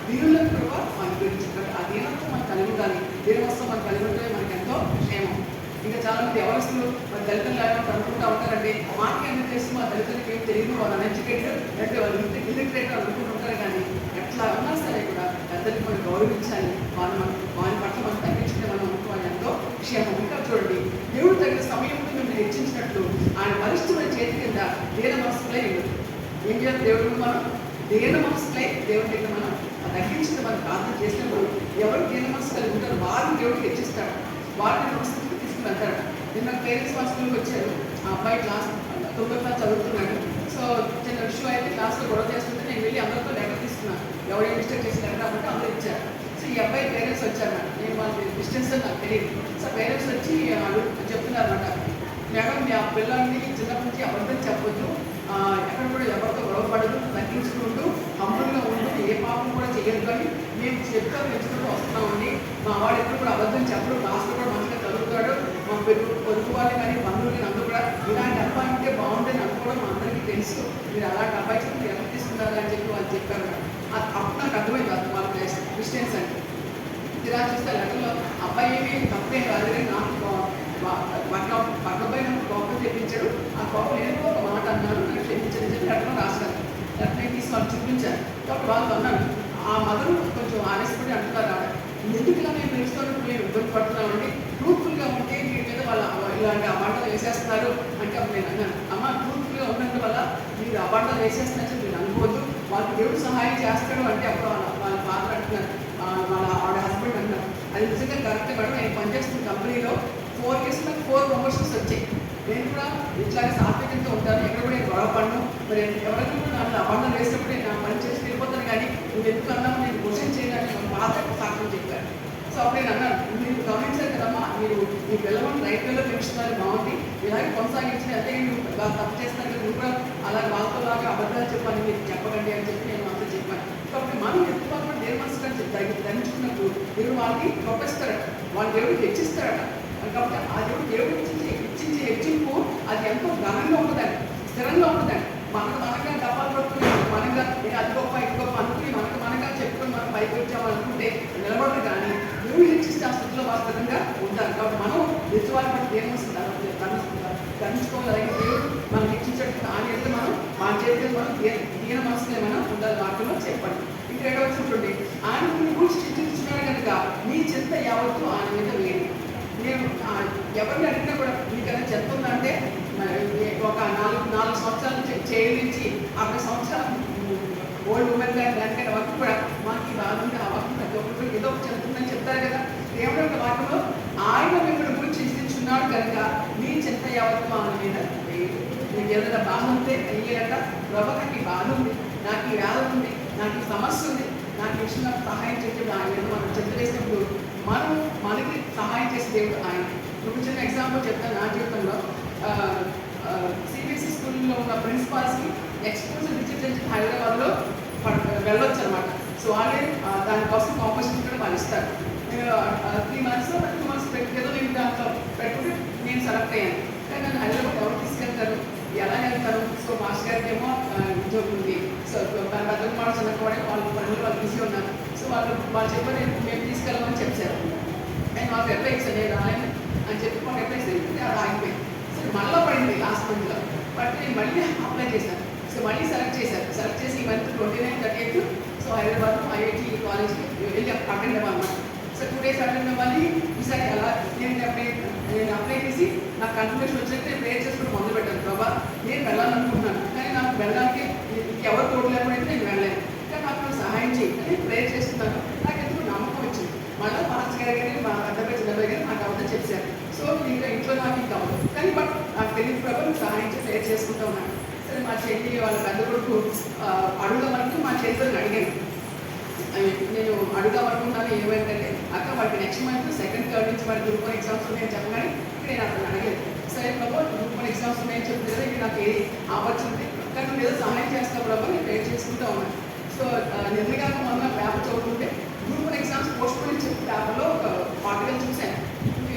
దీవులకు కృప అనుగ్రహించాడు. ఆ దీనత్వం మనం కలిగి ఉండాలి. దేని వస్తాం మనం కలిగి ఉంటే మనకి ఎంతో క్షేమం. ఇంకా చాలా మంది ఎవరిస్తులు మన దళితులు లేకపోతే అనుకుంటూ ఉంటారండి, మాకు ఎందుకు తెలుసు మా దళితులకి ఏం తెలియదు, వాళ్ళు అన్ఎడ్యుకేటెడ్ అంటే వాళ్ళు ఇల్లిటరేట్ అనుకుంటూ ఉంటారు. కానీ ఎట్లా ఉన్నా సరే కూడా పెద్దలకి మనం గౌరవించాలి, వారి పట్ల మనం తగ్గించుకుంటే మనం అనుకోవాలి ఎంతో క్షేమం. ఇంకా చూడండి, దేవుడు తగిన సమయంలో మిమ్మల్ని హెచ్చించినట్లు ఆయన వరిష్ఠుల చేతి కింద దీన మనసులే ఏం చేయాలి, దేవుడు మనం దీన మనసులే దేవుడి దగ్గర మనం తగ్గించుకుంటే మనం ప్రార్థన చేసినప్పుడు ఎవరు దీన మనసు కలిగి ఉంటారో వారిని దేవుడికి హెచ్చిస్తాడు, వారిని మనసుకి వెళ్తాడు. నిన్న పేరెంట్స్ మా స్కూల్కి వచ్చారు, ఆ అబ్బాయి క్లాస్ 9వ క్లాస్ చదువుతున్నాడు. సో చిన్న విషయం అయితే క్లాస్లో గొడవ చేస్తుంటే నేను వెళ్ళి అందరితో లెటర్ తీసుకున్నాను, ఎవరైనా మిస్టేక్ చేసి లెటర్ కాబట్టి అందరూ ఇచ్చారు. సో ఈ అబ్బాయి పేరెంట్స్ వచ్చారు, నేను వాళ్ళ డిస్టెన్స్ అని నాకు తెలియదు. సో పేరెంట్స్ వచ్చి చెప్తున్నారు అనమాట, మేడం మీ ఆ పిల్లల్ని చిన్నప్పటి నుంచి అబద్ధం చెప్పొద్దు, ఎక్కడ కూడా ఎవరితో గొడవపడదు, తగ్గించుకుంటూ హంబుల్గా ఉంటూ ఏ పాపం కూడా చేయదు. కానీ మేము చెప్తా పెంచుకుంటూ వస్తున్నామండి, మా వాడు ఎప్పుడు కూడా అబద్ధం చెప్పడు, క్లాస్లో కూడా మంచిగా చదువుతాడు, మా పొరుగు వాళ్ళు కానీ బంధువులు కానీ అందరూ కూడా ఇలాంటి అబ్బాయి ఉంటే బాగుంటుంది అనుకోవడం మా అందరికీ తెలుసు, మీరు అలాంటి అబ్బాయి చెప్పి ఎలా తీసుకున్నారు అని చెప్పి వాళ్ళు చెప్పారు. అప్పుడు నాకు అర్థమైంది వాళ్ళ క్రిస్టియన్స్ అంటే. ఇలా చూస్తే లెటర్లో అబ్బాయి ఏమి తప్పేం కాదు, కానీ నాకు పక్కపై నాకు కోపం తెప్పించాడు, ఆ కోపం నేను ఒక మాట అన్నాను, నాకు క్షమించని చెప్పి లెటర్లో రాశాను. లెటర్ తీసి వాళ్ళు చూపించారు. కాబట్టి వాళ్ళు అన్నాను, ఆ మదరు కొంచెం ఆవేశపడి అంటున్నారు, ఎందుకు ఇలా మేము తెలుసుకోవడానికి మేము ఇబ్బంది పడుతున్నామండి, ట్రూత్ఫుల్గా ఉంటే వీటి మీద వాళ్ళ ఇలాంటి అబాండాలు వేసేస్తున్నారు అంటే అప్పుడు నేను అన్నాను, అమ్మ ట్రూత్ఫుల్గా ఉన్నందు వల్ల మీరు అబాండాలు వేసేస్తున్నారని మీరు అనుకోవద్దు, వాళ్ళకి దేవుడు సహాయం చేస్తాడు అంటే అప్పుడు వాళ్ళ ఫాదర్ అంటున్నారు, ఆవిడ హస్బెండ్ అంటున్నారు, అది నిజంగా కరెక్ట్ మేడం, నేను పనిచేస్తున్న కంపెనీలో 4 years నాకు 4 promotions వచ్చాయి. నేను కూడా ఇట్లాగే సాత్వికంతో ఉంటాను, ఎక్కడ కూడా నేను గొడవపడను, మరి ఎవరైనా కూడా నాకు అబాండాలు వేసినప్పుడు నేను నా పని చేసి వెళ్ళిపోతాను, కానీ నువ్వు ఎందుకు అన్నావు నేను క్వశ్చన్ చేయాలని మా ఫాదర్ సాక్ష్యం చెప్పారు. సో అప్పుడు నేను అన్నాను, మీరు గమనించారు కదమ్మా, మీరు మీ పిల్లలను రైట్ వేలో పెంచుతున్నారు, బాగుంది, ఇలాగే కొనసాగించిన అంతే నువ్వు తప్పు చేస్తారు కదా, నువ్వు కూడా అలా వాళ్ళతోలాగా అబద్ధాలు చెప్పాలని మీరు చెప్పకండి అని చెప్పి నేను అంతా చెప్పాను. కాబట్టి మనం ఎంత కూడా దేని మనసు కానీ ధరించుకున్నప్పుడు దేవుడు వాళ్ళకి గొప్పస్తారట, వాళ్ళ దేవుడు హెచ్చిస్తారట. కాబట్టి ఆ దేవుడు ఇచ్చించే హెచ్చింపు అది ఎంతో ఘనంగా ఉంటుందండి, స్థిరంగా ఉంటుందండి. మనగా డబ్బాలు పట్టుకుని మనగా అది గొప్ప ఇది గొప్ప అనుకుని మనగా చెప్పుకొని మనం పైకి వచ్చామని అనుకుంటే నిలబడరు. కానీ దేవుడు హెచ్చిస్తే ఆ స్థితిలో వాస్తవంగా ఉంటారు. కాబట్టి మనం ఎదుటివారి పట్ల దేని మనసు ధరించుకోవాలి. అలాగే దేవుడు మనం హెచ్చించడం ఆయన అయితే మనం మన చేతిలో మనం దీన మనసులో మనం ఉండాలి. వాటిలో చెప్పండి. ఇంకా ఎక్కడ వచ్చినట్టుండి ఆయన కొన్ని గురించి చింతించున్నాడు కనుక మీ చింత యావత్తు ఆయన మీద వేడి. నేను ఎవరిని అడిగినా కూడా మీకైనా చెత్త ఉందంటే ఒక 4 సంవత్సరాల నుంచి చేయించి 60 సంవత్సరాలు ఓల్డ్ ఉమెన్ కానీ దానికైనా వరకు కూడా మాకు బాధ ఉంది, ఆ వరకు ప్రతి ఒక్కరు ఏదో ఒక చెందుతుందని చెప్తారు కదా. దేవుడు యొక్క వాటిలో ఆయన మిమ్మల్ని గురించి చింతించున్నాడు కనుక మీ చింత యావత్తు ఆయన మీద వేయదు. మీకు ఏదైనా బాధ ఉంటే అయ్యేట ప్రభు నాకు ఈ బాధ ఉంది, నాకు ఈ వేద ఉంది, నాకు ఈ సమస్య ఉంది, నాకు ఈ విషయంలో సహాయం చేసేది ఆయన మీద మనం చింత వేసినప్పుడు మనం మనకి సహాయం చేసే దేవుడు ఆయన. ఒక చిన్న ఎగ్జాంపుల్ చెప్తాను. నా జీవితంలో సిబిఎస్ఈ స్కూల్లో ఉన్న ప్రిన్సిపాల్స్కి ఎక్స్పోజర్ విజిట్ హైదరాబాద్లో వెళ్ళొచ్చు అనమాట. సో వాళ్ళే దానికోసం కాంపిటీషన్ కూడా వాళ్ళు ఇస్తారు. 3 months 2 months ఏదో నేను దాంట్లో పెట్టుకుంటే నేను సెలెక్ట్ అయ్యాను. కానీ నన్ను హైదరాబాద్ ఎవరు తీసుకెళ్తారు, ఉద్యోగం ఉంది. సో పెద్ద కుమారుడు చిన్న కుమారుడు వాళ్ళు పనులు వాళ్ళు బిజీ ఉన్నారు. సో వాళ్ళు చెప్పారు మేము తీసుకెళ్ళమని చెప్పారు. అండ్ మాకు రిప్లై ఇచ్చాను నేను రాలేను అని చెప్పి మాకు రిప్లై ఇస్తే అది ఆగిపోయింది. సో మళ్ళీ పడింది లాస్ట్ మంత్లో. బట్ నేను మళ్ళీ అప్లై చేశాను. సో మళ్ళీ సెలెక్ట్ చేసి ఈ మంత్ 29, 30 సో హైదరాబాద్ IIT కాలేజ్కి వెళ్ళి అటెండ్ అవ్వాలన్నమాట. సో 2 days అటెండ్ అవ్వాలి. ఈసారి అలా నేను అప్లై చేసి నాకు కన్ఫర్మేషన్ వచ్చినట్టు నేను ప్రేయర్ చేసుకుని మొదలు పెట్టాను. బాబా నేను వెళ్ళాలనుకుంటున్నాను, కానీ నాకు వెళ్ళడానికి ఎవరు తోడు లేకపోతే నేను వెళ్ళలేను, కానీ నాకు సహాయం చేయి అని ప్రేయర్ చేస్తున్నాను. నాకు ఎందుకు నమ్మకం వచ్చింది. మళ్ళీ పాస్టర్ గారు కానీ మా పెద్ద గారు నాకు అవన్నీ చెప్పారు. సో ఇంకా ఇంట్లో నాకు ఇంకా అవ్వదు, కానీ బట్ నాకు తెలియదు ప్రభు సహాయం చేసి ప్రేయర్ చేసుకుంటూ ఉన్నాను. సరే మా చెల్లి వాళ్ళ పెద్ద కొడుకు అడుగుదామనుకు మా చెల్లిని అడిగాను. నేను అడుగుదామనుకుంటాను ఏమైందంటే అక్క వాళ్ళకి నెక్స్ట్ మంత్ 2nd, 3rd నుంచి వాళ్ళకి గ్రూప్ 1 ఎగ్జామ్స్ ఉన్నాయని చెప్పగానే నేను అతను అడగలేదు. సరే ప్రభు గ్రూప్ 1 ఎగ్జామ్స్ ఉన్నాయని చెప్తుంది కదా, ఇది నాకు ఏది ఆపర్చునిటీ, కానీ నువ్వు ఏదో సహాయం చేస్తావు ప్రభు నేను ప్రేయర్ చేసుకుంటూ ఉన్నాను. సో నిర్ణయగా మొన్న పేపర్ చదువుతుంటే గ్రూప్ 1 ఎగ్జామ్స్ పోస్ట్ పోయి చెప్పి పేపర్లో ఒక ఆర్టికల్ చూశాను.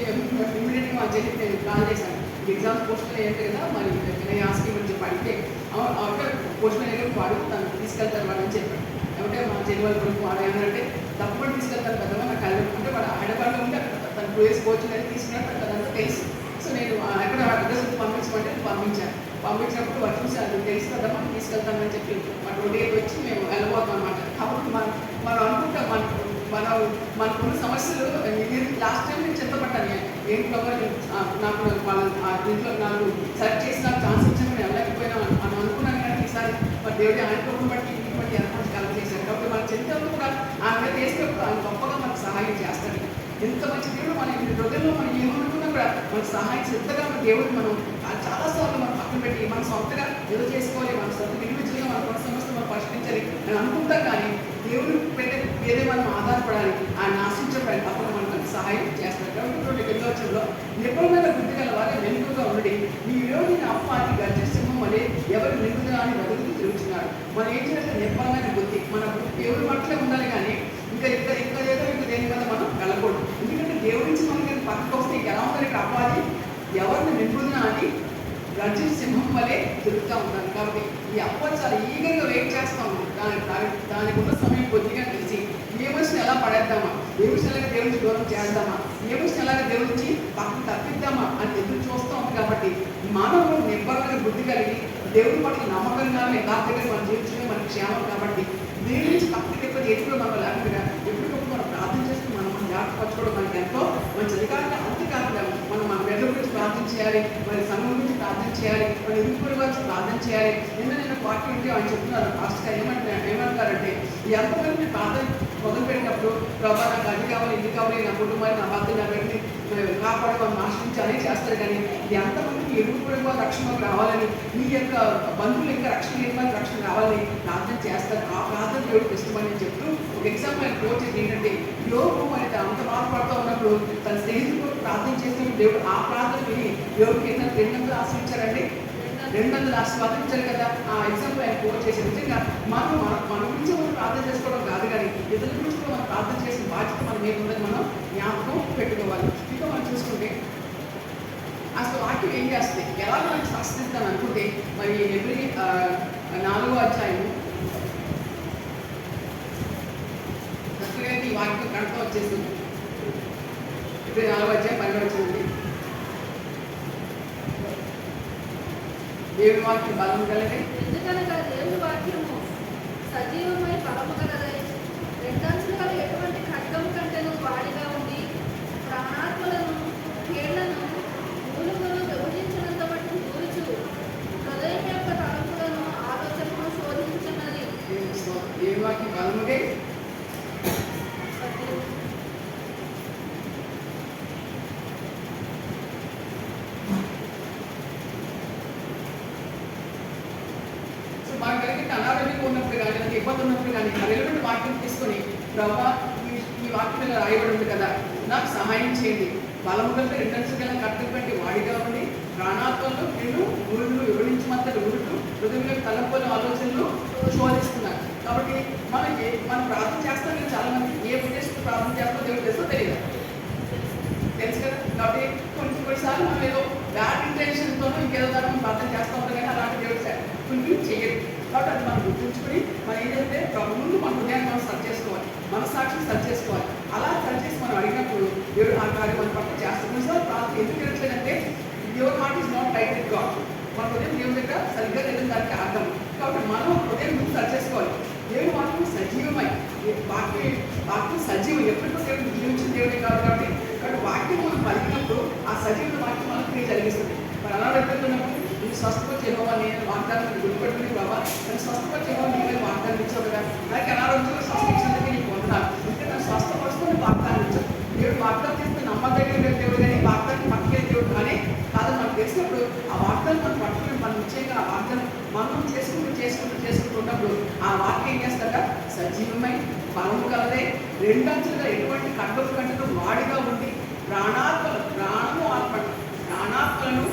ఇమీడియట్గా మా చెల్లి నేను కాల్ చేశాను, ఎగ్జామ్స్ పోస్ట్ పోయి ఏంటి కదా మరి నేను ఆస్కి అని చెప్పి అడిగితే అంటే పోస్ట్ పోయి దగ్గర వాడు తను తీసుకెళ్తారు వాడు అని చెప్పాడు. అంటే మా చెల్లి వాళ్ళ గురించి వాడు ఏమంటే తప్పకుండా తీసుకెళ్తాను పెద్దగా నాకు కళ్ళు అంటే వాడు హైదరాబాద్లో ఉంటే తను 2 days కోచింగ్ అనేది తీసుకున్నాడు, అదంతా తెలుసు. సో నేను ఎక్కడ అడ్రస్ పంపించమంటే పంపించినప్పుడు వాడు చూసి అది తెలుసు కదా మనం తీసుకెళ్తామని చెప్పి మా 2 days వచ్చి మేము వెళ్ళబోతాం అనమాట. కాబట్టి మనం అనుకుంటాం మనకున్న సమస్యలు. లాస్ట్ టైం నేను చింతపడ్డాను, ఏంటో నాకు వాళ్ళ దీంట్లో నాకు సెర్చ్ చేసి నాకు ఛాన్స్ ఇచ్చాను, నేను వెళ్ళలేకపోయినా అని అనుకున్నాను. కానీ ఈసారి మరి దేవుడి అనుకోవడం బట్టి ఇంటి బట్టి ఏర్పాటు కలెక్ట్ చేశారు. కాబట్టి మన చింతలు కూడా ఆయన చేసినప్పుడు ఆయన గొప్పగా మనకు సహాయం చేస్తాడు. ఎంత మంచి దేవుడు మన హృదయంలో మనం ఏమనుకున్నా కూడా మనకు సహాయం సిద్ధంగా ఉన్న దేవుడు మనం చాలాసార్లు మనం పక్కన పెట్టి మన సొంతగా ఏదో చేసుకోవాలి, మన సొంత ఇండివిజువల్గా మన కొత్త సమస్య మనం పరిష్కరించాలి అని అనుకుంటాం. కానీ దేవుడు పెట్టే ఏదే మనం ఆధారపడాలి, ఆయన ఆశించబడాలి, అప్పుడు మనకు సహాయం చేస్తారు. కాబట్టి విమోచనలో నిపుణమైన బుద్ధి గల వారే వెనుకగా ఉండి ఈ విరోధిని అప్పాటి గర్జసింహం వలె ఎవరు నిపుణులు అని వెతుకుతూ తిరుగుతున్నారు. మనం ఏం చేయాలంటే నిపుణమైన బుద్ధి మన దేవుడి పట్లే ఉండాలి, కానీ ఇంకా దేని మీద మనం వెళ్ళకూడదు. ఎందుకంటే దేవుడి నుంచి మనకి పక్కకు వస్తే ఎలా ఉందని అప్పాది ఎవరిని నిపుణులు అని గర్జన సింహం వలె తిరుగుతూ ఉంటాను. కాబట్టి ఈ అప్పాది చాలా ఈగర్గా వెయిట్ చేస్తూ ఉన్నాం. దానికి ఉన్న సమయం కొద్దిగా తెలిసి ఏ మనిషిని ఎలా పడేద్దామా, ఏ మనిషిని ఎలాగ దేవుడి నుంచి దూరం చేద్దామా, ఏ మనిషిని ఎలాగ దేవుడి నుంచి పక్కన తప్పిద్దామా అని ఎదురు చూస్తూ ఉంది. కాబట్టి మానవుడు నిబ్బరమైన బుద్ధి కలిగి దేవుడి పట్ల నమ్మకంగా యథార్థంగా మనం జీవించడం మనకి క్షేమం. కాబట్టి దేవుడి నుంచి పక్కన తిప్పటి ఎప్పుడు మనం లేకుండా ఎప్పటికప్పుడు మనం ప్రార్థన చేస్తూ మనం జాగ్రత్తపరచుకోవడం మనకి ఎంతో మంచిది. కాబట్టి అంతేకాకుండా మనం మన బిడ్డల గురించి ప్రార్థన చేయాలి, మన సంఘం గురించి ప్రార్థన చేయాలి, మన ఇరుకుల గురించి ప్రార్థన చేయాలి. నిన్న పార్టీ ఉంటే ఆయన చెప్తున్నారు పాస్టర్ ఏమంటారంటే ఎంతమంది ప్రార్థన మొదలుపెట్టినప్పుడు ప్రభా నాకు అది కావాలి, ఇది కావాలి, నా కుటుంబాన్ని నా భర్త నా బిడ్డని కాపాడు మనం ఆశ్రయించాలని చేస్తారు. కానీ ఎంతమందికి ఇరుకుల రక్షణ రావాలని, మీ యొక్క బంధువులు ఇంకా రక్షణ రావాలని ప్రార్థన చేస్తారు. ఆ ప్రార్థన దేవుడికి ఇష్టమని చెప్తూ ఒక ఎగ్జాంపుల్ ఆయన కోచ్ ఏంటంటే యోగు అనేది అంత బాధపడుతూ ఉన్నప్పుడు తన స్నేహితులు ప్రార్థన చేసినప్పుడు దేవుడు ఆ ప్రార్థన విని యోగుకి ఏంటంటే 200 ఆశ్రయించారండి, 200 ఆశీర్వాదించారు కదా. ఆ ఎగ్జాంపుల్ ఆయన కోచ్ చేసి నిజంగా మన గురించి మనం ప్రార్థన చేసుకోవడం కాదు, కానీ ఇతరుల గురించి కూడా మనం ప్రార్థన చేసిన బాధ్యత మన మీద ఉన్నది మనం జ్ఞాపకం పెట్టుకోవాలి. ఇంకా మనం చూసుకుంటే అసలు వాక్యం ఏం చేస్తుంది, ఎలా మనం శాస్త్రిస్తాను అనుకుంటే మరి ఎవ్రీ 4వ అధ్యాయం చక్కగా ఈ వాక్యం కడతా వచ్చేసింది. ఎవ్రీ 4వ అధ్యాయం 12వ వచ్చింది. దేవుని వాక్యం బలం కలిగి ఎందుకనగా దేవుని వాక్యము సజీవమై బలము కలదై రెండంచులు గల ఎటువంటి ఖడ్గము కంటేను వాడిగా ఉండి ప్రాణాత్మలను కీళ్లను మూలుగులు విభజించినంత మట్టు దూరుచు హృదయం యొక్క తలంపులను ఆలోచనను శోధించున్నది. దేవుని వాక్యం బలముగా అనారోగ్యంగా ఉన్నప్పుడు కానీ నాకు ఇబ్బంది ఉన్నప్పుడు కానీ రెలవెంట్ వాక్యం తీసుకొని ప్రభా ఈ వాక్యం ఇలా రాయబడి ఉంది కదా, నాకు సహాయం చేయండి. బలము కంటే 2 అంచుల కట్టలు పెట్టి వాడిగా ఉండి ప్రాణాత్మలు నేను ఊరులు వివరించమంతటి ఊరులు హృదయంలో తలంపులు ఆలోచనలు శోధిస్తున్నారు. కాబట్టి మనం ప్రార్థన చేస్తాం, కానీ చాలా మంది ఏ ఉద్దేశంతో ప్రార్థన చేస్తామో దేవుడు తెలుసో తెలియదు, తెలుసు కదా. కాబట్టి కొన్నిసార్లు మనం ఏదో బ్యాడ్ ఇంటెన్షన్తోనూ ఇంకేదో దాన్ని ప్రార్థన చేస్తూ ఉంటాం, కానీ అలాంటి దేవుడు కొన్ని చేయడు. కాబట్టి అది మనం గుర్తుంచుకొని మనం ఏంటంటే ముందు మన హృదయాన్ని మనం సరి చేసుకోవాలి, మన సాక్షిని సరి చేసుకోవాలి. అలా సరి చేసి మనం అడిగినప్పుడు దేవుడు ఆ కార్యం మన పట్ల చేస్తాం. కొన్నిసార్లు ప్రార్థన ఎందుకు జరగట్లేదంటే your heart is not right with God. మన హృదయం దేవుని దగ్గర సరిగ్గా లేదని దానికి అర్థం. కాబట్టి మనం హృదయం ముందు సరి చేసుకోవాలి. దేవుని వాక్యం సజీవమై, వాక్యం సజీవం, ఎప్పటికో దేవుడు జీవించిన దేవుడే కాదు. కాబట్టి వాక్యం మనం పలికినప్పుడు ఆ సజీవ వాక్యం మనం క్రియ జరిగిస్తుంది. మరి అలా పెట్టుకున్నప్పుడు నువ్వు స్వస్థపరిచే యెహోవా నేను వాగ్దానం గుర్తుపెట్టుకుని బాబా నేను స్వస్థపరిచే యెహోవా నీవే వాగ్దానం ఇచ్చావు కదా, నాకు అనారోగ్యంలో స్వస్థించినందుకే నీకు వందనాలు. ఇంకా నన్ను స్వస్థపరుచుకొని వాగ్దానం ఇచ్చావు. దేవుడు వాగ్దానం చేస్తే నమ్మదగిన దేవుడు కానీ వాగ్దానం పట్టుకే దేవుడు కానీ కాదని మనకు తెలిసినప్పుడు ఆ వాగ్దానం మనం పట్టుకుని మనం నిశ్చయంగా ఆ వాగ్దానం మనం చేసుకుంటున్నప్పుడు ఆ వాక్యం ఏం చేస్తాక సజీవమై బలము కలదే రెండంచులుగా ఎటువంటి కట్టలు కంటూ వాడిగా ఉండి ప్రాణాత్మలను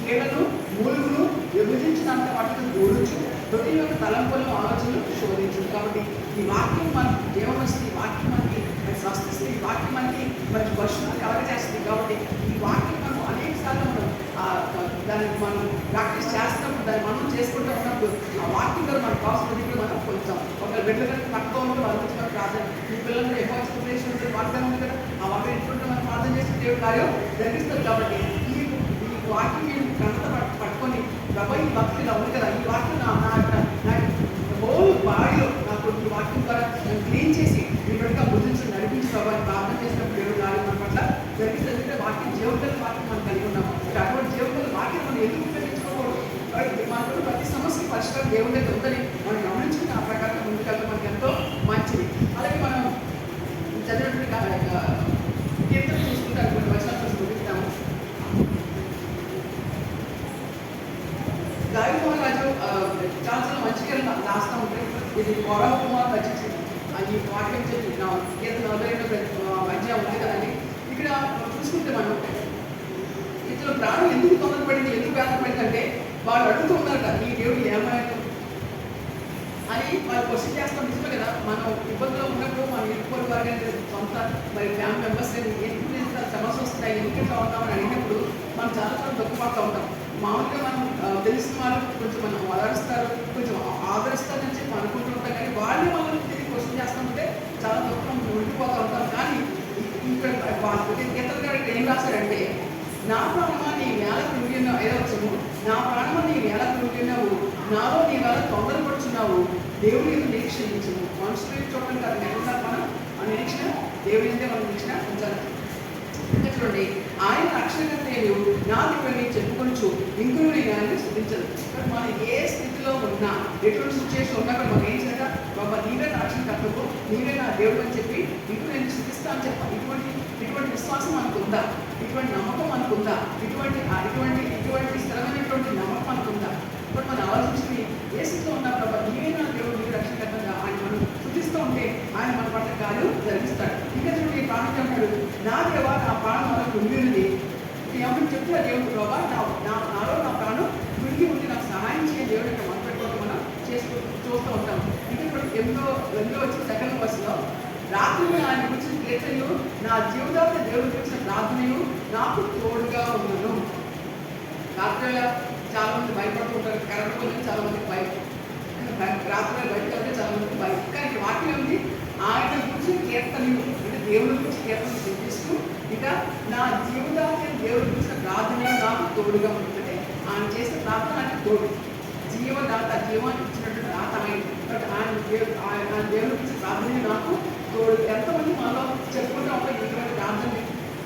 కీళ్లను మూలుగును విభజించినంత వాటిని గోడుచు హృదయం యొక్క తలంపులను ఆలోచనలు శోధించు. కాబట్టి ఈ వాక్యం మనకి జీవమిస్తుంది, ఈ వాక్యం మనకి స్వస్థిస్తుంది, ఈ వాక్యం మనకి మంచి వర్షాలు కలగ చేస్తుంది. కాబట్టి ఈ వాక్యం మనం అనేక సార్లు మనం దాన్ని మనం ప్రాక్టీస్ చేస్తున్నప్పుడు దాన్ని మనం చేసుకుంటూ ఉన్నప్పుడు ఆ వాక్యం ద్వారా మనకు కావాల్సిన దగ్గర మనం కొంచెం ఒక బిడ్డలు కనుక తక్కువ ఉంటే వాళ్ళ గురించి మనం ప్రార్థన ఈ పిల్లలు ఎక్కువ ఎక్స్ప్లెనేషన్ వాగ్దానం ఉంది కదా, ఆ వాక్యం ఎటువంటి మనం ప్రార్థన చేసి దేవుడు కార్యం జరిగిస్తారు. కాబట్టి ఈ వాక్యం నేను కన్నత పట్టుకొని ప్రభా ఈ భక్తి ఇలా ఉంది కదా, ఈ వాక్యం నా హోల్ బాడీలో నాకు ఈ వాక్యం ద్వారా నేను క్లీన్ చేసి ఇప్పటిగా బుద్ధించి నడిపించి ప్రభావ ప్రార్థన చేసినప్పుడు దేవుడు కార్యం మన పట్ల జరిగిస్తే వాక్యం జీవగల వాక్యం మనం కలిగి ఉన్నాము. అటువంటి జీవగల వాక్యం మనం ఎందుకు ఉపయోగించుకోకూడదు? మనకు ప్రతి సమస్య పరిష్కారం దేవుడి దగ్గర ఉందని మనం గమనించుకుని ఆ ప్రకారం ముందుకెళ్తే మనకి ఎంతో మంచిది. అలాగే మనం చదివినటువంటి కీర్తన చూసుకుంటే కొన్ని వచనాలు చూపిస్తాము. దావీదు మహారాజు చాలా మంచిగా రాస్తా ఉంటాయి. ఇది గౌరవ కుమార్ రచించి ఈ వాక్యం చెప్పి కీర్తన 42 అధ్యాయం ఉంది కదండి. ఇక్కడ చూసుకుంటే మనం ఇతర ప్రాణం ఎందుకు తొందరపడింది, ఎందుకు బాధపడిందంటే వాళ్ళు అడుగుతూ ఉన్నారు కదా ఈ దేవుడు ఏమయ్యాడు అని వాళ్ళు క్వశ్చన్ చేస్తాం. నిజమే కదా, మనం ఇబ్బందులో ఉన్నప్పుడు మనం ఇరుకోరు వారి సొంత మరి ఫ్యామిలీ మెంబర్స్ ఎందుకు సమస్య వస్తున్నాయి, ఎందుకు ఇట్లా ఉంటామని అడిగినప్పుడు మనం చాలా దుఃఖపడుతూ ఉంటాం. మామూలుగా మనం తెలిసిన వాళ్ళు కొంచెం మనం ఆదరిస్తారు, కొంచెం ఆదరిస్తారని చెప్పి అనుకుంటూ ఉంటాం. కానీ వాళ్ళే మనం తిరిగి క్వశ్చన్ చేస్తామంటే చాలా దుఃఖం ఉండిపోతూ ఉంటాం. కానీ ఇక్కడ గీతల గారు ఏం రాశారంటే నా ప్రాణమా నీ వేళ కృంగిన్నావు, ఏదో వచ్చాము నా ప్రాణమా నీ వేళ కృంగిన్నావు, నాలో నీ వేళ తొందరపడుచున్నావు, దేవుని యొక్క నిరీక్షించము. మనుషులు చూడటం కాదు, ఎక్కడ మనం ఆ నిరీక్షణ దేవుని అంటే మనం నిరీక్షణ ఉంచాలి. ఇంకా చూడండి, ఆయన రక్షణకర్త నా దేవుడిని చెప్పుకొచ్చు ఇంకొక నేను ఆయన్ని స్థుతించదు. బట్ మనం ఏ స్థితిలో ఉన్నా, ఎటువంటి సిచ్యువేషన్ ఉన్నా కూడా మనం ఏం చేయక బాబా నీవే నా రక్షణకర్తకు, నీవే నా దేవుడు అని చెప్పి ఇంకో నేను స్థుతిస్తా అని చెప్పాలి. ఇటువంటి విశ్వాసం మనకు ఉందా, ఇటువంటి నమ్మకం మనకు ఉందా, ఇటువంటి స్థిరమైనటువంటి నమ్మకం మనకు ఉందా? ఇప్పుడు మనం ఆలోచించి ఏ స్థితిలో ఉన్నా బాబా నీవే నా దేవుడు, నీవే రక్షణకర్తగా ఆయన మనం స్థుతిస్తూ ఉంటే ఆయన మన పట్ల కార్యం జరిగిస్తాడు. ఇంకా చూడండి ప్రాణం అంటాడు నా దేవా నా ప్రాణం అలా కుంగిరిది ఏమని చెప్తే దేవుడు ప్రభా నాలో నా ప్రాణం కుంగి ఉండి నాకు సహాయం చేయ దేవుడు యొక్క మనపెట్టుకుంటూ మనం చూస్తూ ఉంటాం. ఇంకా ఇప్పుడు ఎన్నో వచ్చి సెకండ్ వర్స్లో రాత్రి ఆయన గురించిన కీర్తనలు నా జీవితాన్ని దేవుడి గురించిన ప్రార్థనలు నాకు తోడుగా ఉన్నాను. రాత్రి చాలా మంది భయపడుతూ ఉంటారు, కరెంట్ పోయిన చాలా మందికి భయం, రాత్రి బయటకు వెళ్తే చాలా మందికి భయం. కానీ వాక్యం ఉంది ఆయన గురించి కీర్తనలు అంటే దేవుడి గురించి కీర్తనలు చూపిస్తూ ఇక నా జీవితాన్ని దేవుడి గురించిన ప్రార్థనలు నాకు తోడుగా ఉంటుంది. ఆయన చేసిన ప్రార్థన ఆయన తోడు, జీవదాత జీవాన్ని ఇచ్చినటువంటి దాత ఆయన. బట్ ఆయన దేవుడి గురించి ప్రార్థన నాకు తోడు. ఎంతమంది మనలో చెప్పుకుంటూ ఉంటాం ఇటువంటి ప్రార్థన,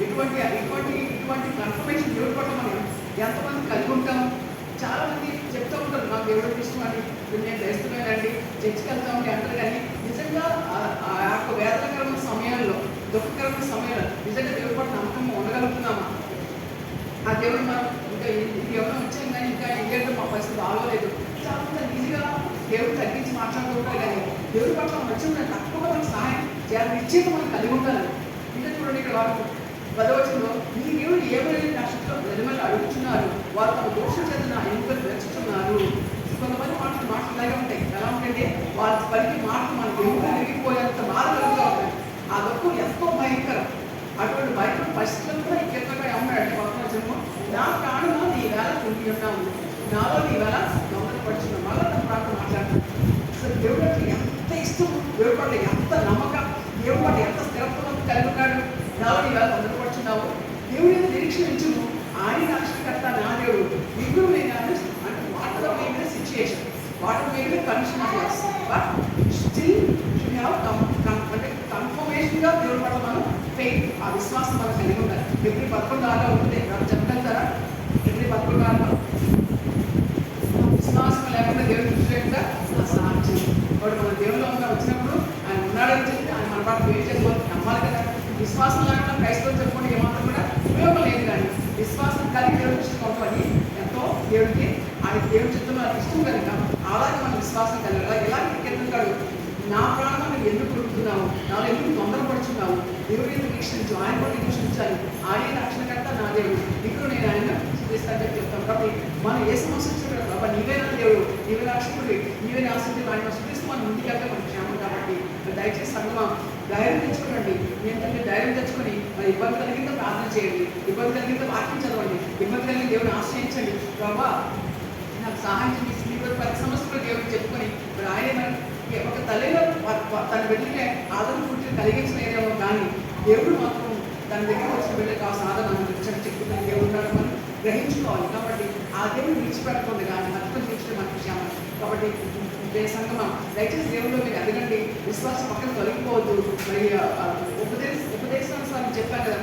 ఇటువంటి కన్ఫర్మేషన్ దేవుడి పట్ల మనం ఎంతమంది కలిగి ఉంటాం. చాలా మంది చెప్తూ ఉంటారు నాకు దేవుడు ఇష్టం అని, నేను చేస్తున్నానండి చర్చికి వెళ్తామండి అంటారు. కానీ నిజంగా ఆ యొక్క వేదనకరమైన సమయాల్లో, దుఃఖకరమైన సమయాల్లో నిజంగా దేవుడి పట్ల నమ్మకం ఉండగలుగుతున్నామా? ఆ దేవుడు మనం ఇంకా ఇది ఎవరైనా వచ్చాం కానీ ఇంకా ఇంకేంటో మా పరిస్థితి బాగోలేదు, చాలా మంది ఈజీగా దేవుడు తగ్గించి మాట్లాడుతూ ఉంటారు. కానీ దేవుడి పట్ల మనం వచ్చిన తక్కువగా మనకు సహాయం చేయాలి, నిశ్చయంగా మనం కలిగి ఉండాలి. ఇంకా చూడండి ఇక్కడ వారు 10వ వచనంలో నీ దేవుడు ఏమైనా నష్టంలో వెలుమలు అడుగుతున్నారు, వారు తమ దోషం చేత నా ఎన్నికలు వెచ్చుతున్నారు. కొంతమంది మాటలు ఇలాగే ఉంటాయి. ఎలా ఉంటే వారి పలికి మాటలు మన దేవుడు విరిగిపోయేంత బాధ కలుగుతూ ఉంటాయి. ఆ దుఃఖం ఎంతో భయంకరం. అటువంటి భయంకర పరిస్థితుల్లో కూడా ఈ కీర్తనగా ఏమన్నాడు 10వ వచనంలో నా ప్రాణంలో నీ వేళ కుంగి ఉన్నాము, నాలో నీ వేళ తొందరపడుచున్నాం. మళ్ళీ తన ప్రాణం మాట్లాడుతున్నాం. దేవుడు అంటే ఎంత ఇష్టం, దేవుడు పట్ల ఎంత నమ్మకం, దేవుడు పట్ల ఎంత స్థిరత్వం కలిగి ఉన్నాడు. నాలో ఇవాళ తొందరపడుచున్నావు, దేవుడి మీద నిరీక్షణ ఉంచుము, ఆయన రక్షణకర్త నా దేవుడు విగ్రహమైన అంటే వాటర్ మీద సిచ్యుయేషన్, వాటర్ మీద condition of life, but still should have అంటే కన్ఫర్మేషన్గా దేవుడి పట్ల మనం ఫెయిత్, ఆ విశ్వాసం మనం కలిగి ఉండాలి. ఎప్పుడు 11 ఉంటుంది, నాకు చెప్పగలుగుతారా? ఎప్పుడు 11 విశ్వాసం లేకుండా దేవుడు చూసేట్టుగా సాధ్యం. కాబట్టి మన దేవుల్లో ఉన్న వచ్చినప్పుడు ఆయన ఉన్నాడని చెప్పి ఆయన మన పాటు ఏం చేసుకోవాలి, నమ్మాలి కదా. విశ్వాసం లేకుండా క్రైస్తవం చెప్పుకుంటే ఏమాత్రం కూడా ఉపయోగం లేదు. కానీ విశ్వాసం కలిగి దేవుడు ఇష్టం ఎంతో దేవుడికి ఆయన దేవుడు చెప్తున్న ఇష్టం కనుక అలాగే మన విశ్వాసం కలిగి ఎలాంటి కిందకాడు నా ప్రాణాన్ని ఎందుకు కొడుతున్నావు, నాలో ఎందుకు తొందరపడుచున్నావు, దేవుడి ఎందుకు నిరీక్షించు, ఆయన కూడా నిరీక్షించాలి, ఆయన రక్షణకర్త నా దేవుడు ఇప్పుడు నేను ఆయన చూపిస్తాను చెప్పి చెప్తాను. కాబట్టి మనం ఏ సమస్య వచ్చినా బాబా నీవే నా దేవుడు, నీవే రక్షకుడు, నీవే ఆశించి ఆయన చూపిస్తూ మనం ముందుకెళ్తే మనకు క్షేమం. కాబట్టి దయచేసి సంగమం ధైర్యం తెచ్చుకోండి. ఏంటంటే ధైర్యం తెచ్చుకొని మరి ఇబ్బంది కలిగితే ప్రార్థన చేయండి, ఇబ్బంది కలిగితే వాక్యం చదవండి, ఇబ్బంది కలిగిన దేవుని ఆశ్రయించండి. బాబా నాకు సహాయం చేసి మీరు 10 సంవత్సరాలు దేవుడికి చెప్పుకొని మరి ఆయన ఒక తల్లిలో తన బిడ్డకి ఆదరణ పుట్టి కలిగించలేదేమో, కానీ దేవుడు మాత్రం తన దగ్గర వచ్చిన బిడ్డకి ఆ సాధన ఇచ్చని చెప్పుకుని దేవుడు ఉన్నాడు మనం గ్రహించుకోవాలి. కాబట్టి ఆ దేవుడు విడిచిపెట్టకుండా కానీ మధ్యలో తీర్చడం మనకు క్షేమం. కాబట్టి సంగమం దయచేసి దేవుళ్ళు మీరు ఎదగండి, విశ్వాసం పక్కన తొలగిపోవద్దు. మరి ఉపదేశానుసారం చెప్పాను కదా,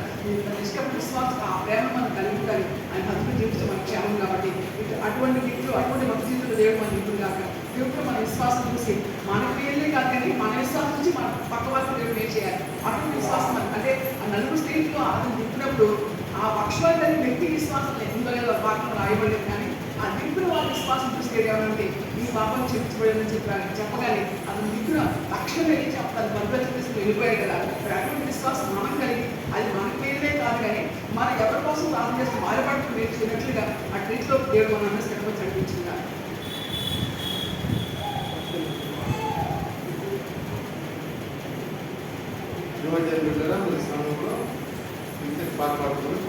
ఇష్టం విశ్వాసం ఆ ప్రేమ మనం కలిగి ఉండాలి, ఆయన హద్దులు జీవించడం మనకు క్షేమం. కాబట్టి అటువంటి వ్యక్తులు అటువంటి భక్తి జీవితంలో దేవుడు మన ఇప్పుడు కాక దేవుడు మన విశ్వాసం చూసి మన క్రియలే కాదు కానీ మన విశ్వాసం నుంచి మన పక్క వాళ్ళకి దేవుడు ఏం చేయాలి. అటువంటి విశ్వాసం అంటే ఆ 4 స్త్రీలు అతను దిప్పినప్పుడు ఆ పక్షవాది వ్యక్తి విశ్వాసం ఉందో లేదో వాక్యం రాయబడలేదు, కానీ ఆ దిక్కున వాళ్ళ విశ్వాసం చూస్తే ఏమంటే ఈ పాపం చెప్పించబడిందని చెప్పగానే అతను దిక్కున తక్షణం వెళ్ళి చెప్తాను మధ్య చెప్పేసి వెళ్ళిపోయాడు కదా. అటువంటి విశ్వాసం మనం కలిగి అది మన పేరులే కాదు కానీ మన ఎవరి కోసం ప్రార్థన చేస్తూ బాధపడుతూ నేర్చుకున్నట్లుగా ఆ ట్రీట్లో దేవుడు మన స్థిరపడి చదివించిందా. యువజనుల సమయంలో పాల్పడుతుంది.